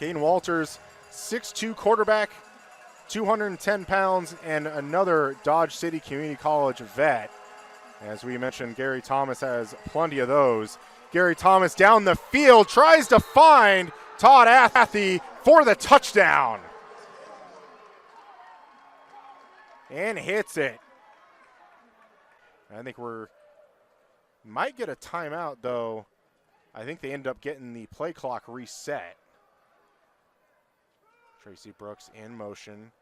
Caden Walters, 6'2" quarterback, 210 pounds, and another Dodge City Community College vet. As we mentioned, Gary Thomas has plenty of those. Gary Thomas down the field, tries to find Todd Athy for the touchdown. And hits it. I think might get a timeout, though. I think they end up getting the play clock reset. Tracy Brooks in motion.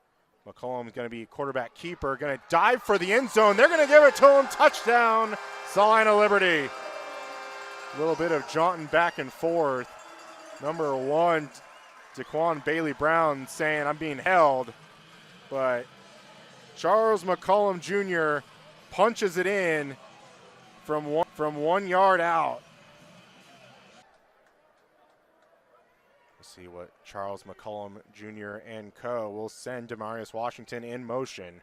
McCollum's going to be quarterback keeper, going to dive for the end zone. They're going to give it to him. Touchdown, Salina Liberty. A little bit of jaunting back and forth. Number 1, Daquan Bailey Brown saying, I'm being held. But Charles McCollum Jr. punches it in from 1 yard out. See what Charles McCollum Jr. and co. will send Demarius Washington in motion.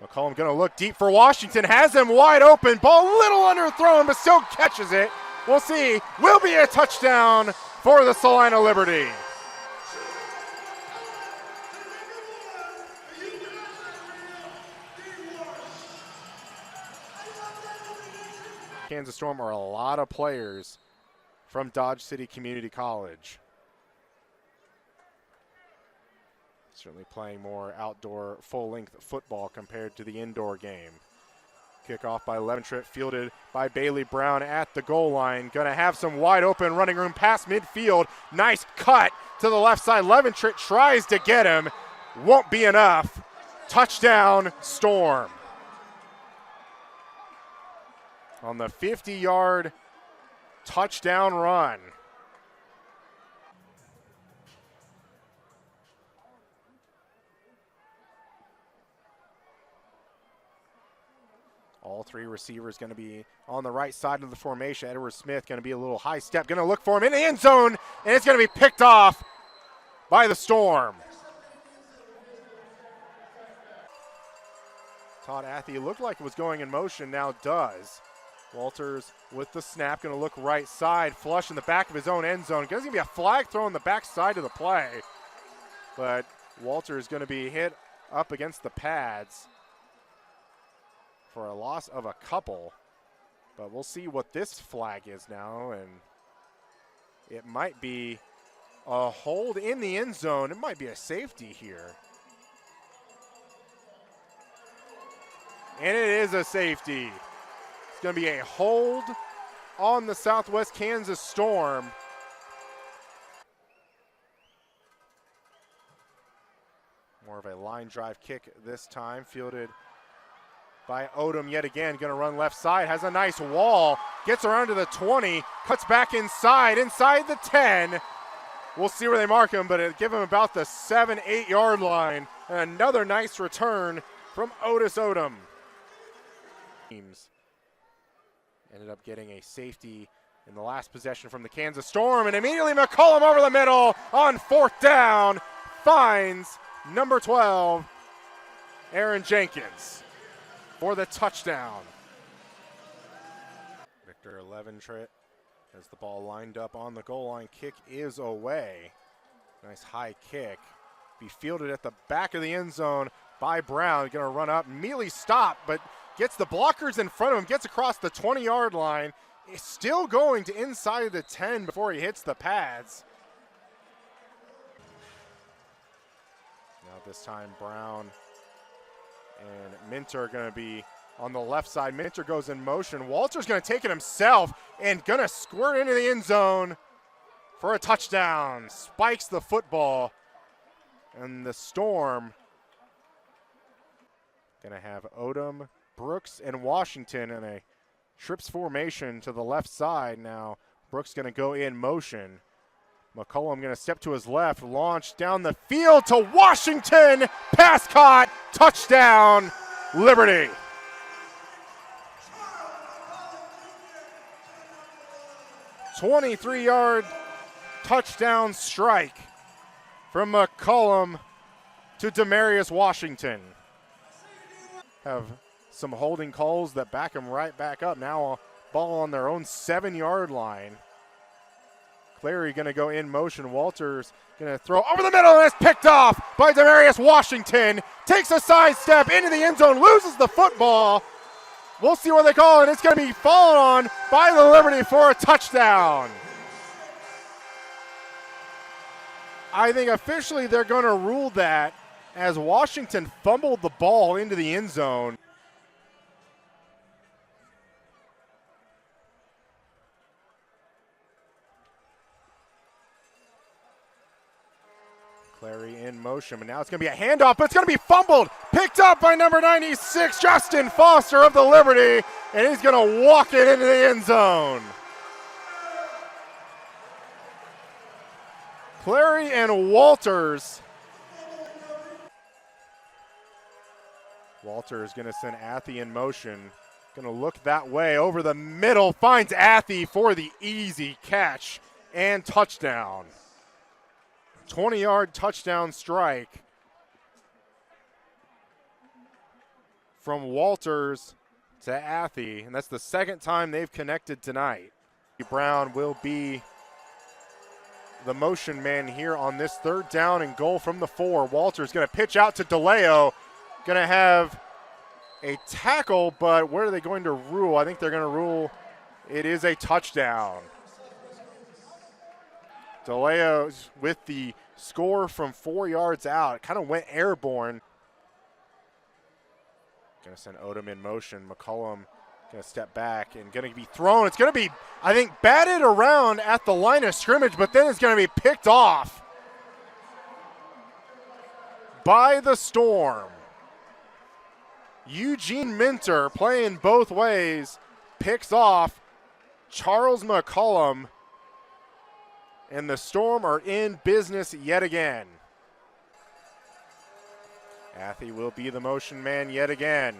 McCollum going to look deep for Washington, has him wide open, ball a little underthrown, but still catches it. We'll see, will be a touchdown for the Salina Liberty. Kansas Storm are a lot of players from Dodge City Community College. Certainly playing more outdoor full-length football compared to the indoor game. Kickoff by Leventritt, fielded by Bailey Brown at the goal line. Gonna have some wide open running room past midfield. Nice cut to the left side. Leventritt tries to get him. Won't be enough. Touchdown, Storm. On the 50-yard touchdown run. All three receivers going to be on the right side of the formation. Edward Smith going to be a little high step, going to look for him in the end zone, and it's going to be picked off by the Storm. Todd Athy looked like it was going in motion, now does. Walters with the snap, going to look right side, flush in the back of his own end zone. There's going to be a flag thrown the back side of the play, but Walters is going to be hit up against the pads for a loss of a couple, but we'll see what this flag is now, and it might be a hold in the end zone. It might be a safety here. And it is a safety. It's going to be a hold on the Southwest Kansas Storm. More of a line drive kick this time, fielded by Odom yet again, going to run left side, has a nice wall, gets around to the 20, cuts back inside the 10. We'll see where they mark him, but it'll give him about the 7-8 yard line. And another nice return from Otis Odom. Teams ended up getting a safety in the last possession from the Kansas Storm, and immediately McCollum over the middle on 4th down, finds number 12, Aaron Jenkins, for the touchdown. Victor Leventritt has the ball lined up on the goal line. Kick is away. Nice high kick. Be fielded at the back of the end zone by Brown. Going to run up, immediately stop, but gets the blockers in front of him, gets across the 20-yard line. Is still going to inside the 10 before he hits the pads. Now this time Brown and Minter are going to be on the left side. Minter goes in motion. Walter's going to take it himself and going to squirt into the end zone for a touchdown. Spikes the football, and the Storm going to have Odom, Brooks, and Washington in a trips formation to the left side. Now Brooks going to go in motion. McCollum going to step to his left, launch down the field to Washington. Pass caught, touchdown, Liberty. "23-yard touchdown strike from McCollum to Demarius Washington. Have some holding calls that back him right back up. Now a ball on their own 7-yard line. Clary going to go in motion. Walters going to throw over the middle, and it's picked off by Demarius Washington. Takes a sidestep into the end zone, loses the football. We'll see what they call it. It's going to be fallen on by the Liberty for a touchdown. I think officially they're going to rule that as Washington fumbled the ball into the end zone. Clary in motion, but now it's going to be a handoff, but it's going to be fumbled, picked up by number 96, Justin Foster of the Liberty, and he's going to walk it into the end zone. Clary and Walters. Walters going to send Athey in motion, going to look that way over the middle, finds Athey for the easy catch and touchdown. 20-yard touchdown strike from Walters to Athey, and that's the second time they've connected tonight. Brown will be the motion man here on this third down and goal from the 4. Walters going to pitch out to DeLeo, going to have a tackle, but where are they going to rule? I think they're going to rule it is a touchdown. DeLeo with the score from 4 yards out. It kind of went airborne. Going to send Odom in motion. McCollum going to step back and going to be thrown. It's going to be, I think, batted around at the line of scrimmage, but then it's going to be picked off by the Storm. Eugene Minter playing both ways, picks off Charles McCollum, and the Storm are in business yet again. Athey will be the motion man yet again.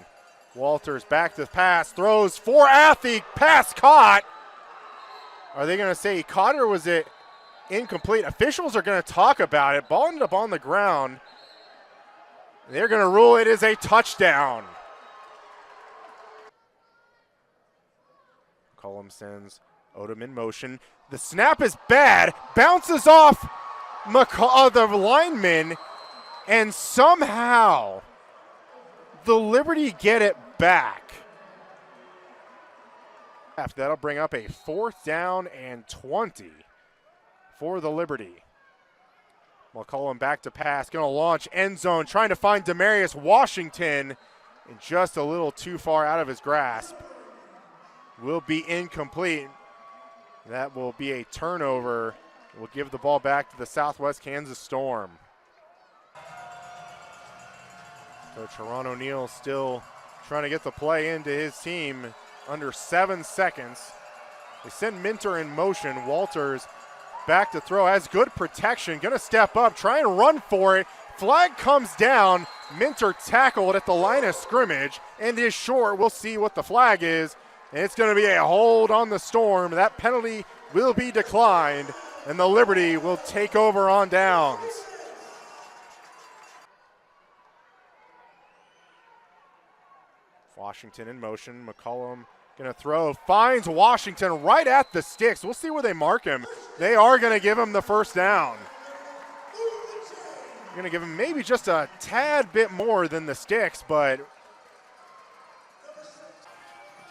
Walters back to pass, throws for Athey, pass caught. Are they going to say he caught it or was it incomplete? Officials are going to talk about it. Ball ended up on the ground. They're going to rule it is a touchdown. McCollum sends Odom in motion. The snap is bad, bounces off the lineman, and somehow the Liberty get it back. That'll bring up a 4th down and 20 for the Liberty. McCollum back to pass, going to launch end zone, trying to find Demarius Washington, and just a little too far out of his grasp. Will be incomplete. That will be a turnover. We'll give the ball back to the Southwest Kansas Storm. Coach Ron O'Neill still trying to get the play into his team under 7 seconds. They send Minter in motion. Walters back to throw, has good protection, gonna step up, try and run for it. Flag comes down. Minter tackled at the line of scrimmage and is short. We'll see what the flag is. And it's going to be a hold on the Storm. That penalty will be declined, and the Liberty will take over on downs. Washington in motion. McCollum going to throw. Finds Washington right at the sticks. We'll see where they mark him. They are going to give him the first down. They're going to give him maybe just a tad bit more than the sticks, but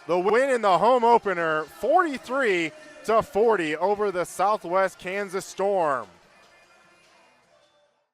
the win in the home opener, 43-40 over the Southwest Kansas Storm.